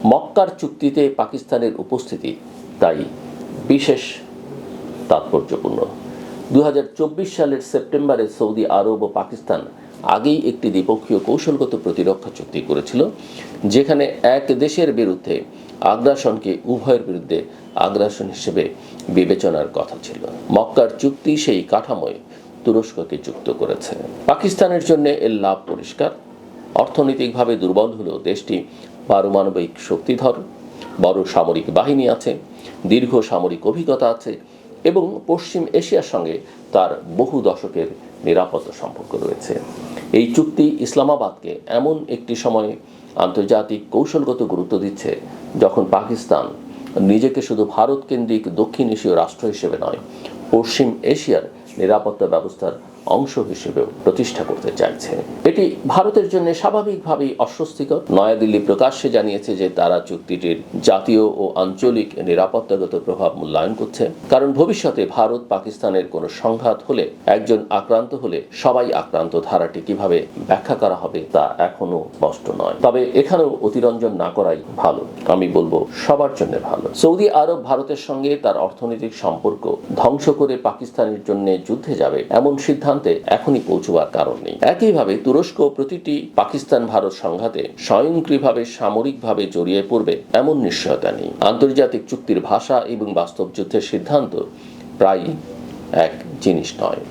মক্কার চুক্তিতে পাকিস্তানের উপস্থিতি তাই বিশেষ তাৎপর্যপূর্ণ। 2024 সালের সেপ্টেম্বরে সৌদি আরব ও পাকিস্তান আগেই একটি দ্বিপক্ষীয় কৌশলগত প্রতিরক্ষা চুক্তি করেছিল, যেখানে এক দেশের বিরুদ্ধে আগ্রাসনকে উভয়ের বিরুদ্ধে আগ্রাসন হিসেবে বিবেচনার কথা ছিল। মক্কার চুক্তি সেই কাঠামোয় তুরস্ককে যুক্ত করেছে। পাকিস্তানের জন্য এর লাভ পরিষ্কার। অর্থনৈতিকভাবে দুর্বল হলেও দেশটি পারমাণবিক শক্তিধর, বড় সামরিক বাহিনী আছে, দীর্ঘ সামরিক অভিজ্ঞতা আছে এবং পশ্চিম এশিয়ার সঙ্গে তার বহু দশকের নিরাপত্তা সম্পর্ক রয়েছে। এই চুক্তি ইসলামাবাদকে এমন একটি সময়ে আন্তর্জাতিক কৌশলগত গুরুত্ব দিচ্ছে যখন পাকিস্তান নিজেকে শুধু ভারত কেন্দ্রিক দক্ষিণ এশীয় রাষ্ট্র হিসেবে নয়, পশ্চিম এশিয়ার নিরাপত্তা ব্যবস্থার অংশ হিসেবেও প্রতিষ্ঠা করতে চাইছে। এটি ভারতের জন্য স্বাভাবিকভাবেই অস্বস্তিকর। নয়াদিল্লি প্রকাশ্যে জানিয়েছে যে তারা চুক্তিটির জাতীয় ও আঞ্চলিক নিরাপত্তাগত প্রভাব মূল্যায়ন করছে, কারণ ভবিষ্যতে ভারত পাকিস্তানের কোনো সংঘাত হলে, একজন আক্রান্ত হলে সবাই আক্রান্ত ধারাটি কিভাবে ব্যাখ্যা করা হবে তা এখনো স্পষ্ট নয়। তবে এখানেও অতিরঞ্জন না করাই ভালো, আমি বলবো সবার জন্য ভালো। সৌদি আরব ভারতের সঙ্গে তার অর্থনৈতিক সম্পর্ক ধ্বংস করে পাকিস্তানের জন্য যুদ্ধে যাবে এমন সিদ্ধান্তে এখনই পৌঁছবার কারণ নেই। একইভাবে তুরস্ক প্রতিটি পাকিস্তান ভারত সংঘাতে স্বয়ংক্রিয়ভাবে সামরিকভাবে জড়িয়ে পড়বে এমন নিশ্চয়তা নেই। আন্তর্জাতিক চুক্তির ভাষা এবং বাস্তব যুদ্ধের সিদ্ধান্ত প্রায় এক জিনিস নয়।